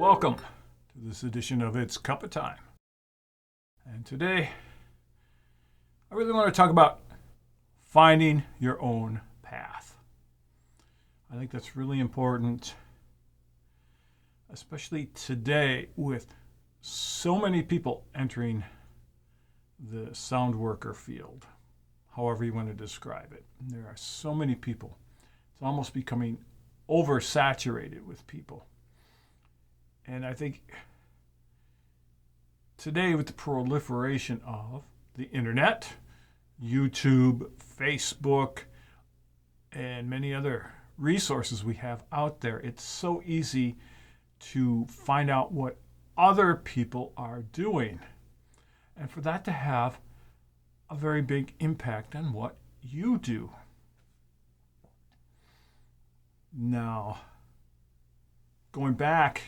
Welcome to this edition of It's Cuppa Time. And today, I really want to talk about finding your own path. I think that's really important, especially today with so many people entering the sound worker field, however you want to describe it. There are so many people. It's almost becoming oversaturated with people. And I think today, with the proliferation of the internet, YouTube, Facebook, and many other resources we have out there, it's so easy to find out what other people are doing, and for that to have a very big impact on what you do. Now, going back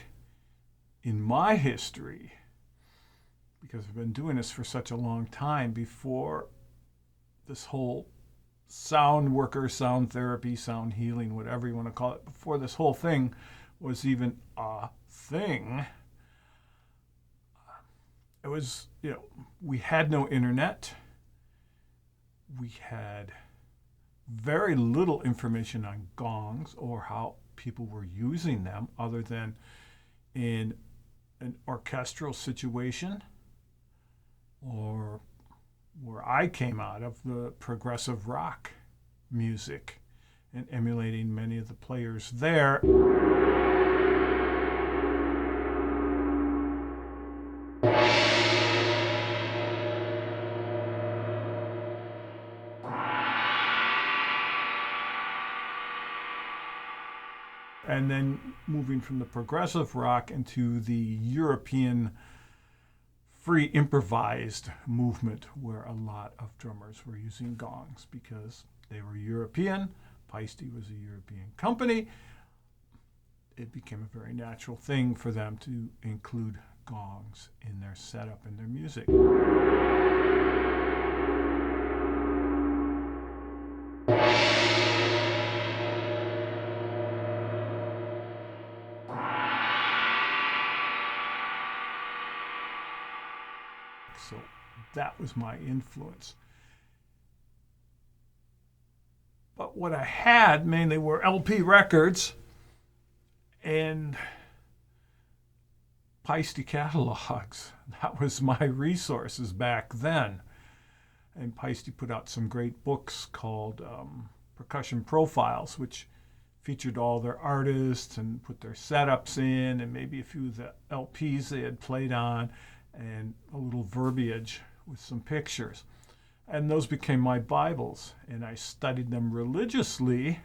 in my history, because I've been doing this for such a long time, before this whole sound worker, sound therapy, sound healing, whatever you want to call it, before this whole thing was even a thing, it was, we had no internet. We had very little information on gongs or how people were using them, other than in an orchestral situation, or where I came out of, the progressive rock music, and emulating many of the players there. And then moving from the progressive rock into the European free improvised movement, where a lot of drummers were using gongs because they were European. Paiste was a European company. It became a very natural thing for them to include gongs in their setup and their music. So that was my influence. But what I had mainly were LP records and Paiste catalogs. That was my resources back then. And Paiste put out some great books called Percussion Profiles, which featured all their artists and put their setups in, and maybe a few of the LPs they had played on, and a little verbiage with some pictures. And those became my Bibles, and I studied them religiously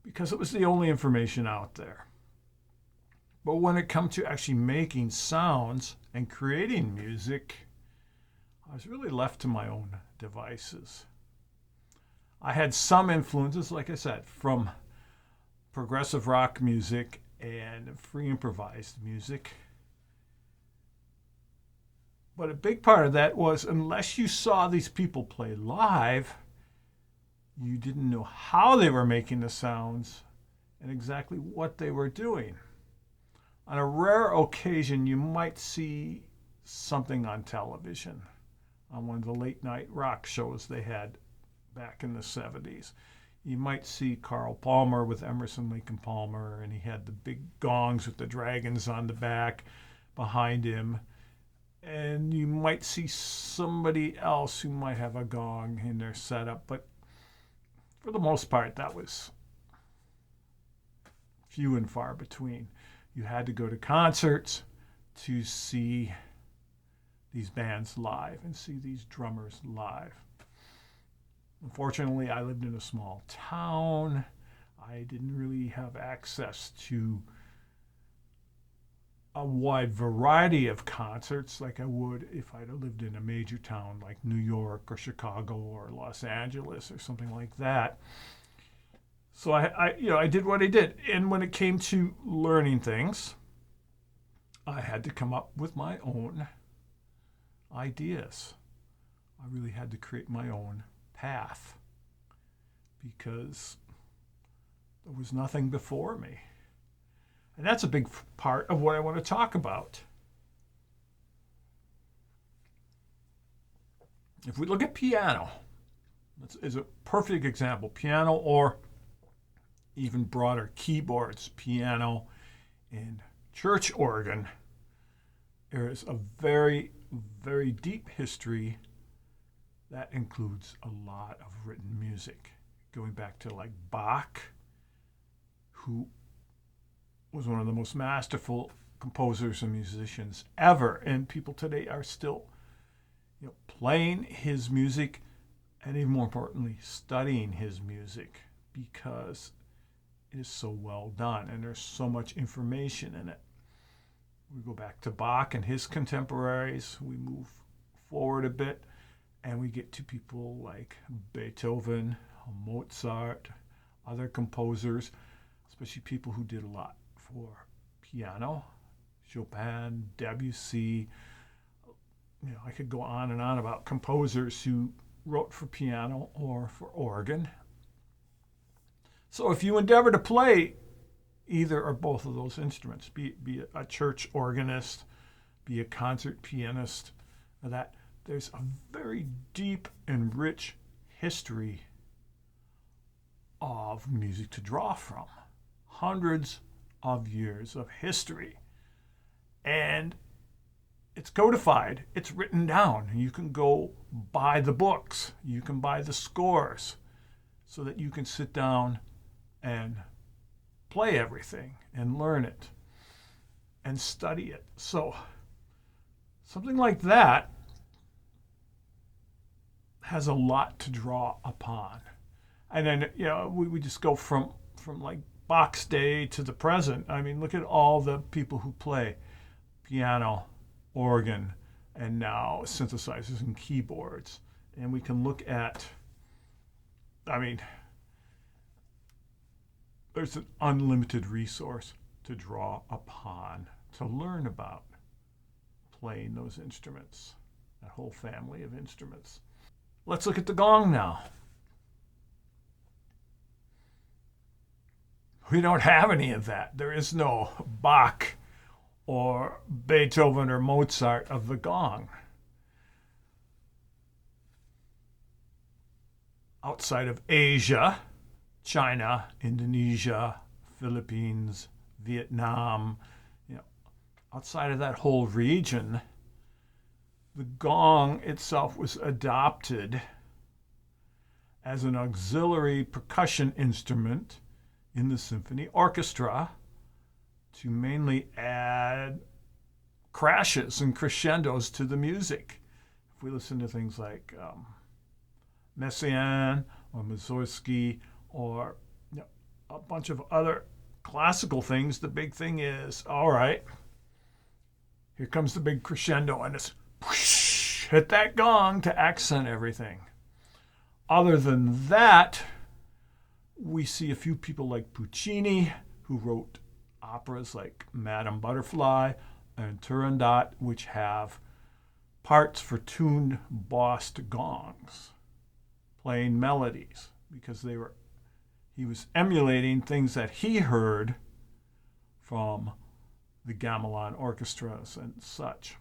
because it was the only information out there. But when it comes to actually making sounds and creating music, I was really left to my own devices. I had some influences, like I said, from progressive rock music and free improvised music. But a big part of that was, unless you saw these people play live, you didn't know how they were making the sounds and exactly what they were doing. On a rare occasion, you might see something on television, on one of the late night rock shows they had back in the 70s. You might see Carl Palmer with Emerson, Lake and Palmer, and he had the big gongs with the dragons on the back behind him. And you might see somebody else who might have a gong in their setup, but for the most part, that was few and far between. You had to go to concerts to see these bands live and see these drummers live. Unfortunately, I lived in a small town. I didn't really have access to a wide variety of concerts like I would if I'd have lived in a major town like New York or Chicago or Los Angeles or something like that. So I did what I did. And when it came to learning things, I had to come up with my own ideas. I really had to create my own path because there was nothing before me. And that's a big part of what I want to talk about. If we look at piano, is a perfect example. Piano, or even broader, keyboards, piano, and church organ. There is a very, very deep history that includes a lot of written music, going back to like Bach, who was one of the most masterful composers and musicians ever, and people today are still, playing his music, and even more importantly, studying his music, because it is so well done and there's so much information in it. We go back to Bach and his contemporaries. We move forward a bit, and we get to people like Beethoven, Mozart, other composers, especially people who did a lot for piano, Chopin, Debussy. I could go on and on about composers who wrote for piano or for organ. So if you endeavor to play either or both of those instruments, be a church organist, be a concert pianist, that there's a very deep and rich history of music to draw from. Hundreds of years of history. And it's codified, it's written down. You can go buy the books, you can buy the scores, so that you can sit down and play everything and learn it and study it. So something like that has a lot to draw upon. And then, we just go from like Bach's day to the present. I mean, look at all the people who play piano, organ, and now synthesizers and keyboards. And we can look at, there's an unlimited resource to draw upon, to learn about playing those instruments, that whole family of instruments. Let's look at the gong now. We don't have any of that. There is no Bach or Beethoven or Mozart of the gong. Outside of Asia, China, Indonesia, Philippines, Vietnam, outside of that whole region, the gong itself was adopted as an auxiliary percussion instrument in the symphony orchestra to mainly add crashes and crescendos to the music. If we listen to things like Messiaen or Mussorgsky or a bunch of other classical things, the big thing is, all right, here comes the big crescendo, and it's whoosh, hit that gong to accent everything. Other than that, we see a few people like Puccini, who wrote operas like Madame Butterfly and Turandot, which have parts for tuned bossed gongs, playing melodies, because he was emulating things that he heard from the gamelan orchestras and such.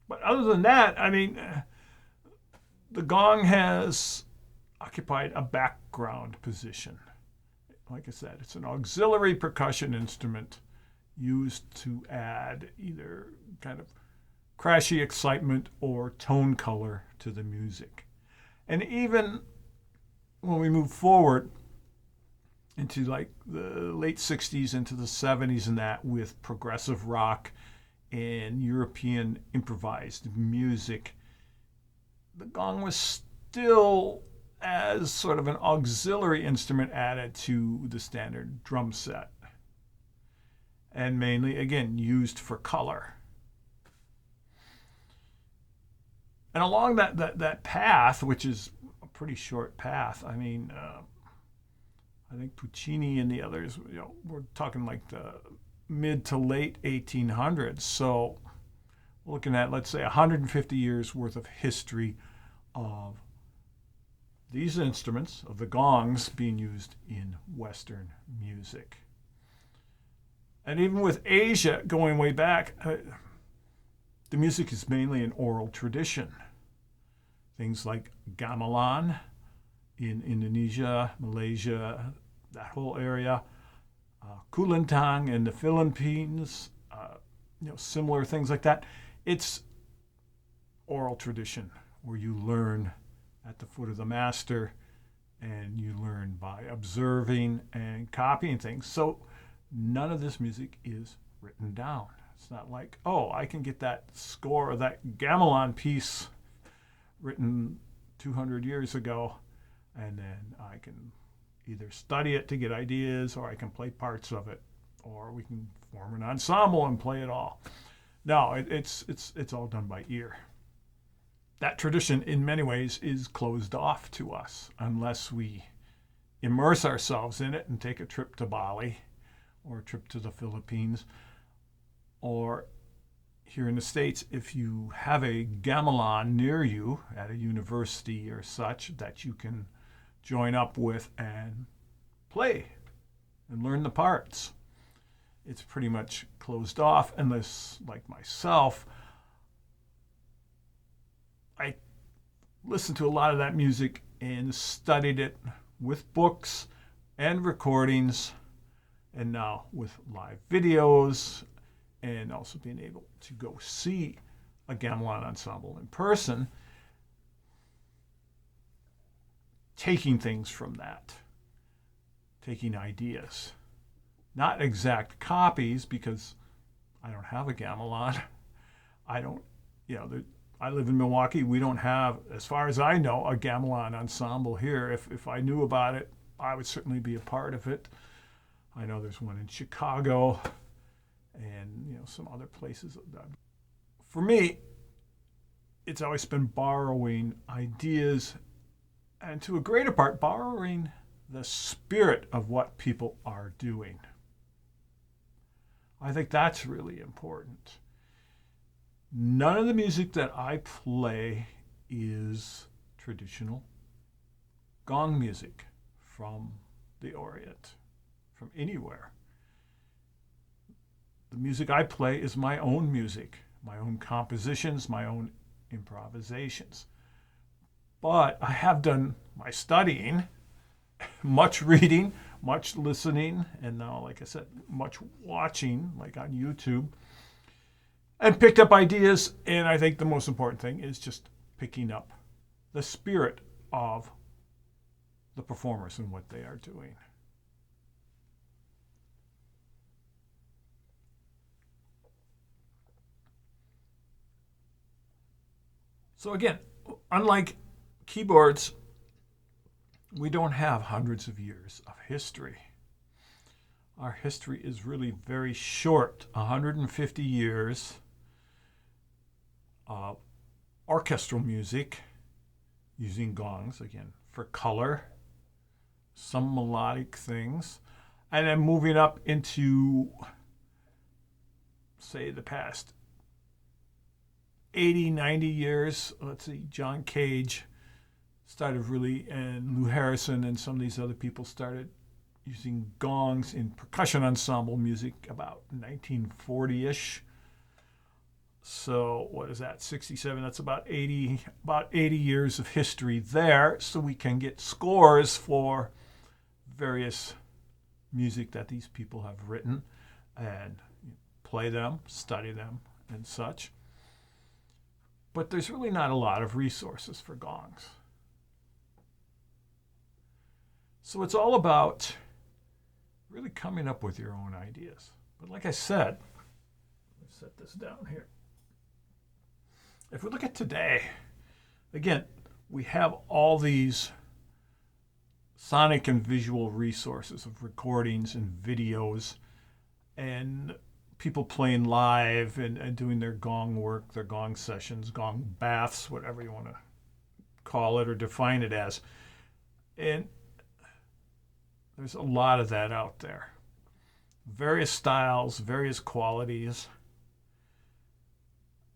But other than that, the gong has occupied a background position. Like I said, it's an auxiliary percussion instrument used to add either kind of crashy excitement or tone color to the music. And even when we move forward into like the late 60s into the 70s and that, with progressive rock and European improvised music, the gong was still as sort of an auxiliary instrument added to the standard drum set, and mainly, again, used for color. And along that path, which is a pretty short path, I think Puccini and the others, we're talking like the mid to late 1800s. So we're looking at, let's say, 150 years worth of history of these instruments, of the gongs, being used in Western music. And even with Asia going way back, the music is mainly an oral tradition. Things like gamelan in Indonesia, Malaysia, that whole area, kulintang in the Philippines, similar things like that. It's oral tradition where you learn at the foot of the master and you learn by observing and copying things. So none of this music is written down. It's not like, oh, I can get that score or that gamelan piece written 200 years ago, and then I can either study it to get ideas, or I can play parts of it, or we can form an ensemble and play it all. No, it's all done by ear. That tradition, in many ways, is closed off to us unless we immerse ourselves in it and take a trip to Bali or a trip to the Philippines. Or here in the States, if you have a gamelan near you at a university or such that you can join up with and play and learn the parts. It's pretty much closed off unless, like myself, I listened to a lot of that music and studied it with books and recordings, and now with live videos, and also being able to go see a gamelan ensemble in person, taking things from that, taking ideas. Not exact copies, because I don't have a gamelan. I don't, I live in Milwaukee. We don't have, as far as I know, a gamelan ensemble here. If I knew about it, I would certainly be a part of it. I know there's one in Chicago and some other places. For me, it's always been borrowing ideas, and to a greater part, borrowing the spirit of what people are doing. I think that's really important. None of the music that I play is traditional gong music from the Orient, from anywhere. The music I play is my own music, my own compositions, my own improvisations. But I have done my studying, much reading, much listening, and now, like I said, much watching, like on YouTube, and picked up ideas. And I think the most important thing is just picking up the spirit of the performers and what they are doing. So again, unlike keyboards, we don't have hundreds of years of history. Our history is really very short, 150 years of orchestral music using gongs, again, for color, some melodic things, and then moving up into, say, the past 80, 90 years. Let's see, John Cage started really, and Lou Harrison and some of these other people started using gongs in percussion ensemble music about 1940-ish. So what is that, 67? That's about 80 years of history there. So we can get scores for various music that these people have written and play them, study them, and such. But there's really not a lot of resources for gongs. So it's all about really coming up with your own ideas. But like I said, let's set this down here. If we look at today, again, we have all these sonic and visual resources of recordings and videos and people playing live and doing their gong work, their gong sessions, gong baths, whatever you want to call it or define it as. And there's a lot of that out there. Various styles, various qualities.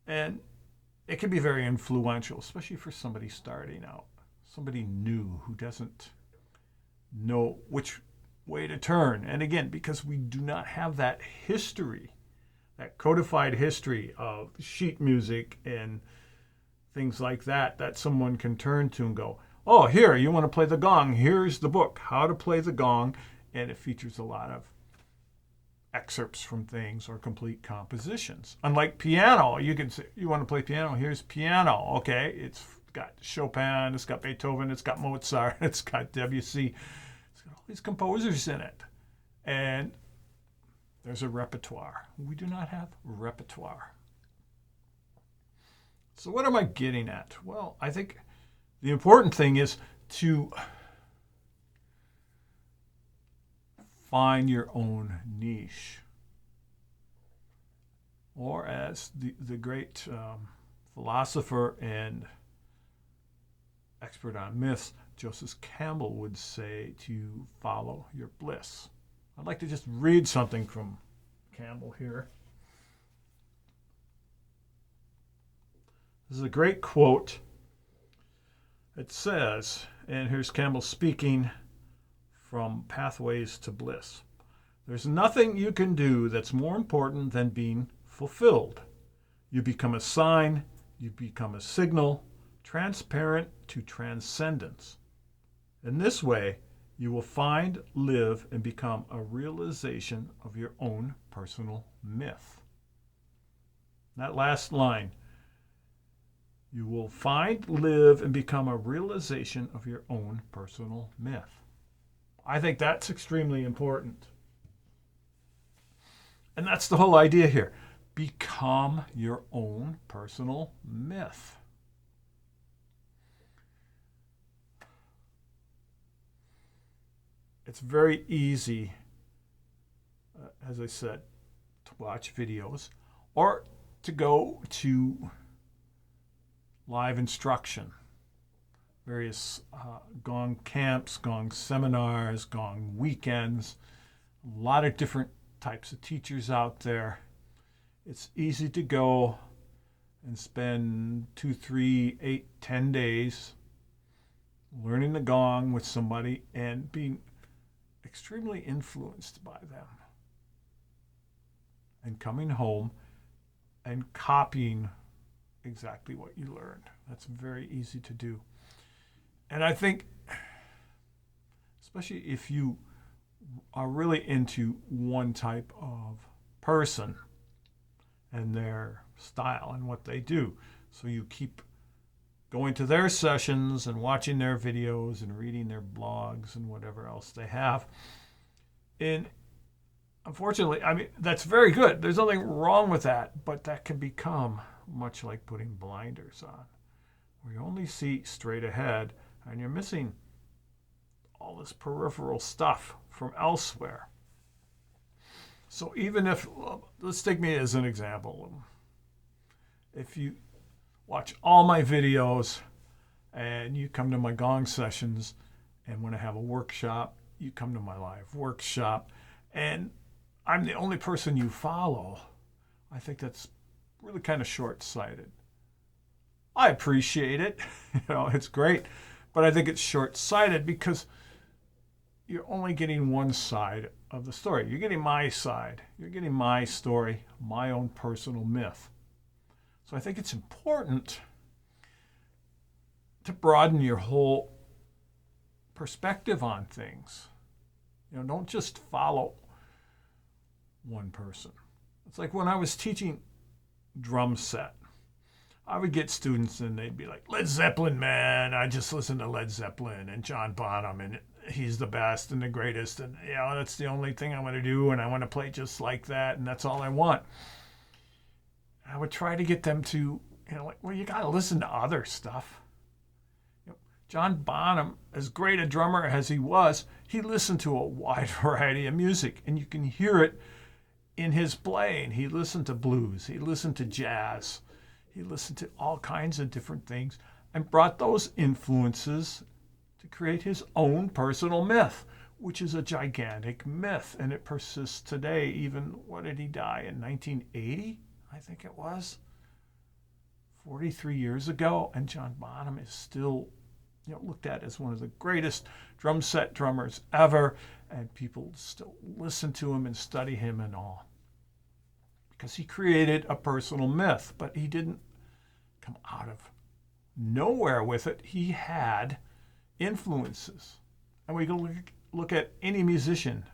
And it can be very influential, especially for somebody starting out, somebody new who doesn't know which way to turn. And again, because we do not have that history, that codified history of sheet music and things like that, that someone can turn to and go, oh, here, you want to play the gong. Here's the book, How to Play the Gong. And it features a lot of excerpts from things or complete compositions. Unlike piano, you can say, you want to play piano, here's piano. Okay, it's got Chopin, it's got Beethoven, it's got Mozart, it's got Debussy. It's got all these composers in it. And there's a repertoire. We do not have repertoire. So what am I getting at? Well, I think the important thing is to find your own niche. Or as the great philosopher and expert on myths, Joseph Campbell would say, to follow your bliss. I'd like to just read something from Campbell here. This is a great quote. It says, and here's Campbell speaking from Pathways to Bliss. There's nothing you can do that's more important than being fulfilled. You become a sign, you become a signal, transparent to transcendence. In this way, you will find, live, and become a realization of your own personal myth. That last line, you will find, live, and become a realization of your own personal myth. I think that's extremely important. And that's the whole idea here. Become your own personal myth. It's very easy, as I said, to watch videos or to go to live instruction, various gong camps, gong seminars, gong weekends, a lot of different types of teachers out there. It's easy to go and spend 2, 3, 8, 10 days learning the gong with somebody and being extremely influenced by them, and coming home and copying exactly what you learned. That's very easy to do. And I think, especially if you are really into one type of person and their style and what they do, so you keep going to their sessions and watching their videos and reading their blogs and whatever else they have. And unfortunately, I mean, that's very good. There's nothing wrong with that, but that can become much like putting blinders on, where you only see straight ahead and you're missing all this peripheral stuff from elsewhere. So even if, let's take me as an example. If you watch all my videos and you come to my gong sessions, and when I have a workshop, you come to my live workshop, and I'm the only person you follow, I think that's really kind of short-sighted. I appreciate it. It's great, but I think it's short-sighted because you're only getting one side of the story. You're getting my side. You're getting my story, my own personal myth. So I think it's important to broaden your whole perspective on things. Don't just follow one person. It's like when I was teaching drum set, I would get students and they'd be like, Led Zeppelin, man, I just listen to Led Zeppelin and John Bonham, and he's the best and the greatest, and that's the only thing I want to do, and I want to play just like that, and that's all I want. I would try to get them to, you got to listen to other stuff. John Bonham, as great a drummer as he was, he listened to a wide variety of music, and you can hear it in his playing. He listened to blues, he listened to jazz, he listened to all kinds of different things, and brought those influences to create his own personal myth, which is a gigantic myth, and it persists today. Even, what did he die in 1980? I think it was 43 years ago, and John Bonham is still looked at as one of the greatest drum set drummers ever, and people still listen to him and study him and all. Because he created a personal myth, but he didn't come out of nowhere with it. He had influences. And we can look at any musician,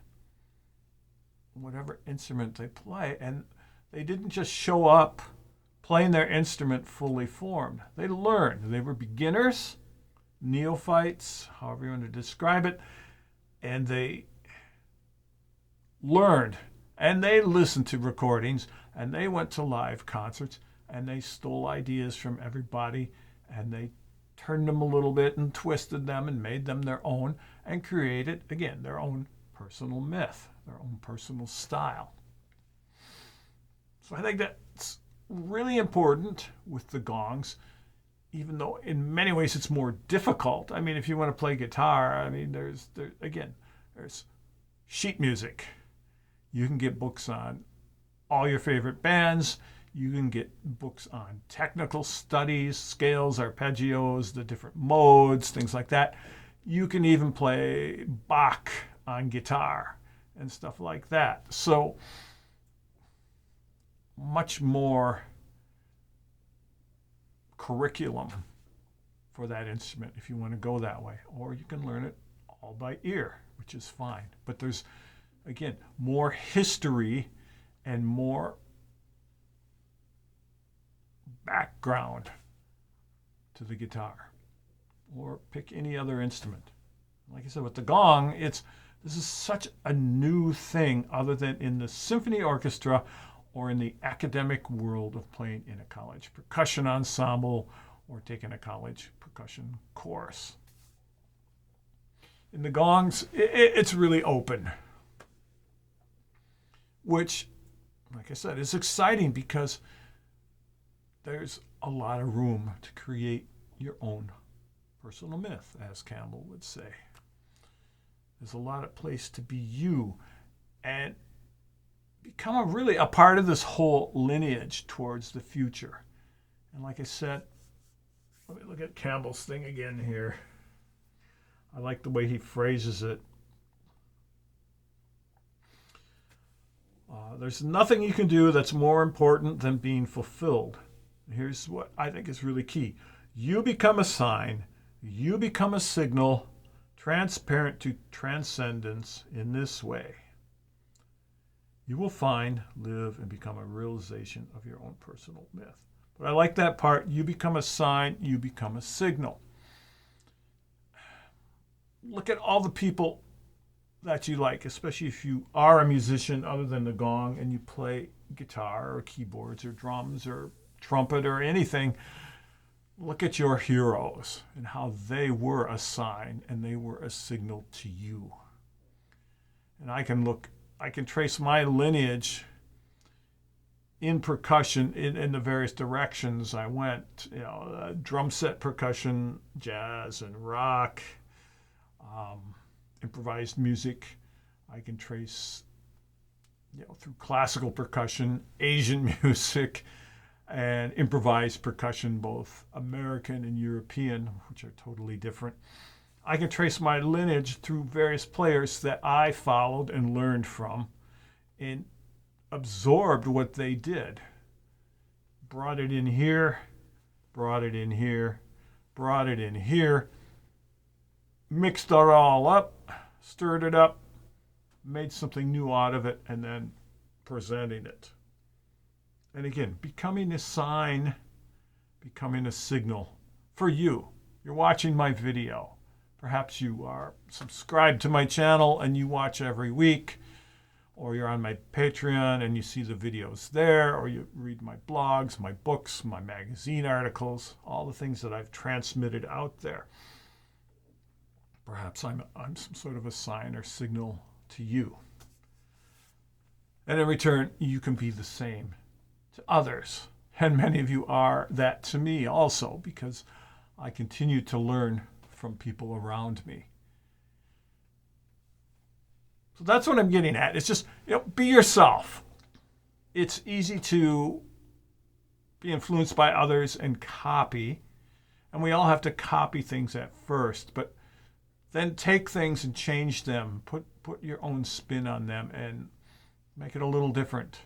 whatever instrument they play, and they didn't just show up playing their instrument fully formed. They learned. They were beginners, neophytes, however you want to describe it, and they learned, and they listened to recordings, and they went to live concerts, and they stole ideas from everybody, and they turned them a little bit and twisted them and made them their own and created, again, their own personal myth, their own personal style. So I think that's really important with the gongs, even though in many ways it's more difficult. I mean, if you want to play guitar, I mean, there's sheet music. You can get books on all your favorite bands. You can get books on technical studies, scales, arpeggios, the different modes, things like that. You can even play Bach on guitar and stuff like that. So much more curriculum for that instrument if you want to go that way. Or you can learn it all by ear, which is fine. But there's, again, more history and more background to the guitar, or pick any other instrument. Like I said, with the gong, this is such a new thing other than in the symphony orchestra or in the academic world of playing in a college percussion ensemble or taking a college percussion course. In the gongs, it's really open, which, like I said, is exciting because there's a lot of room to create your own personal myth, as Campbell would say. There's a lot of place to be you and become really a part of this whole lineage towards the future. And like I said, let me look at Campbell's thing again here. I like the way he phrases it. There's nothing you can do that's more important than being fulfilled. Here's what I think is really key. You become a sign, you become a signal, transparent to transcendence in this way. You will find, live, and become a realization of your own personal myth. But I like that part. You become a sign, you become a signal. Look at all the people that you like, especially if you are a musician other than the gong and you play guitar or keyboards or drums or trumpet or anything. Look at your heroes and how they were a sign and they were a signal to you. And I can trace my lineage in percussion in the various directions I went, drum set percussion, jazz and rock, improvised music. I can trace, through classical percussion, Asian music, and improvised percussion, both American and European, which are totally different. I can trace my lineage through various players that I followed and learned from and absorbed what they did. Brought it in here, brought it in here, brought it in here, mixed it all up, stirred it up, made something new out of it, and then presenting it. And again, becoming a sign, becoming a signal for you. You're watching my video. Perhaps you are subscribed to my channel and you watch every week, or you're on my Patreon and you see the videos there, or you read my blogs, my books, my magazine articles, all the things that I've transmitted out there. Perhaps I'm some sort of a sign or signal to you. And in return, you can be the same to others. And many of you are that to me also, because I continue to learn from people around me. So that's what I'm getting at. It's just, be yourself. It's easy to be influenced by others and copy. And we all have to copy things at first. But then take things and change them, put your own spin on them and make it a little different.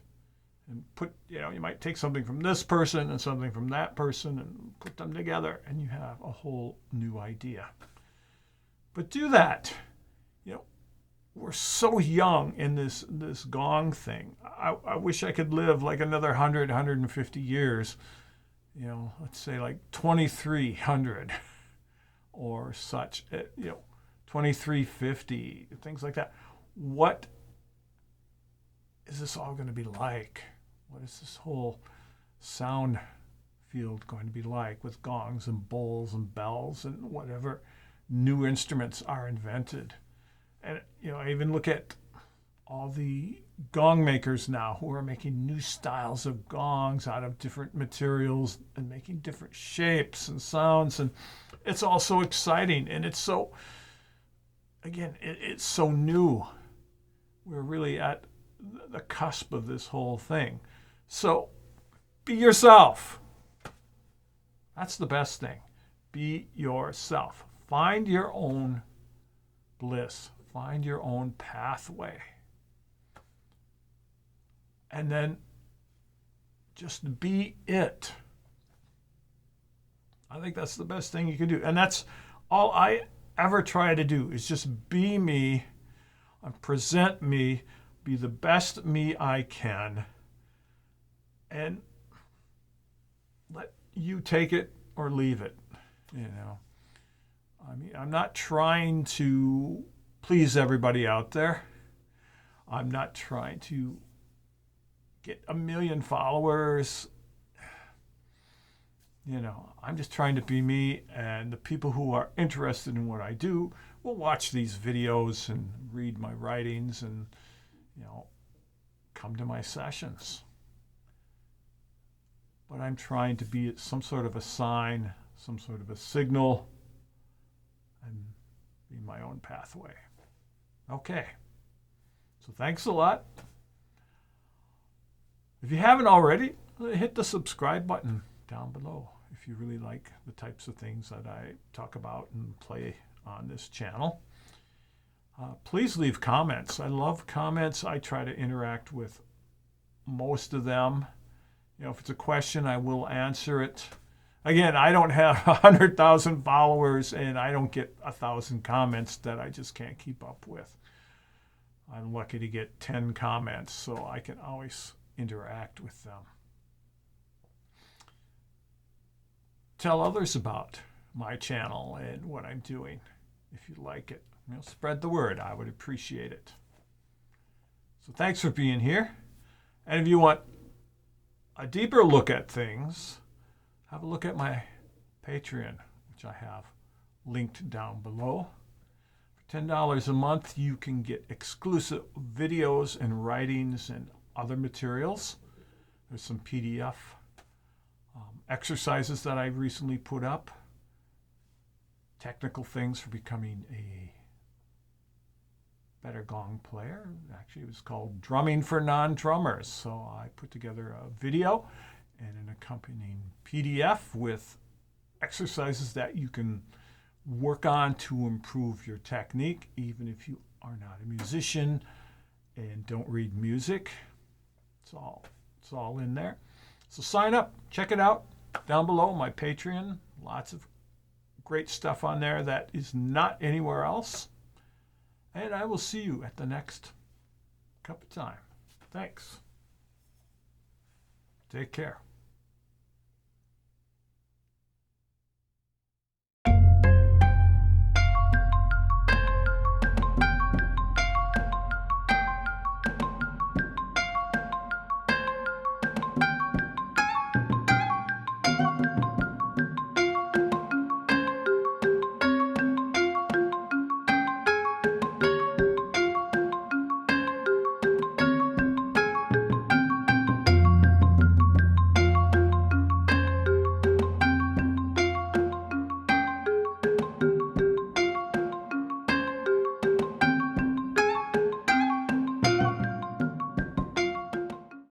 And you might take something from this person and something from that person and put them together and you have a whole new idea. But do that. We're so young in this gong thing. I wish I could live like another 100, 150 years. Let's say like 2300 or such, 2350, things like that. What is this all going to be like? What is this whole sound field going to be like with gongs and bowls and bells and whatever new instruments are invented? And, I even look at all the gong makers now who are making new styles of gongs out of different materials and making different shapes and sounds. And it's all so exciting. And it's so, again, it's so new. We're really at the cusp of this whole thing. So be yourself. That's the best thing. Be yourself. Find your own bliss. Find your own pathway. And then just be it. I think that's the best thing you can do. And that's all I ever try to do is just be me, present me, be the best me I can, and let you take it or leave it. I'm not trying to please everybody out there. I'm not trying to get 1 million followers. I'm just trying to be me, and the people who are interested in what I do will watch these videos and read my writings and, come to my sessions. But I'm trying to be some sort of a sign, some sort of a signal, and be my own pathway. Okay. So thanks a lot. If you haven't already, hit the subscribe button down below if you really like the types of things that I talk about and play on this channel. Please leave comments. I love comments. I try to interact with most of them. If it's a question, I will answer it. Again, I don't have 100,000 followers and I don't get 1,000 comments that I just can't keep up with. I'm lucky to get 10 comments, so I can always interact with them. Tell others about my channel and what I'm doing if you like it. Spread the word. I would appreciate it. So thanks for being here. And if you want a deeper look at things, have a look at my Patreon, which I have linked down below. For $10 a month, you can get exclusive videos and writings and other materials. There's some PDF exercises that I recently put up. Technical things for becoming a better gong player. Actually, it was called Drumming for Non-Drummers. So I put together a video and an accompanying PDF with exercises that you can work on to improve your technique, even if you are not a musician and don't read music. It's all in there. So sign up, check it out down below, my Patreon. Lots of great stuff on there that is not anywhere else. And I will see you at the next cup of time. Thanks. Take care.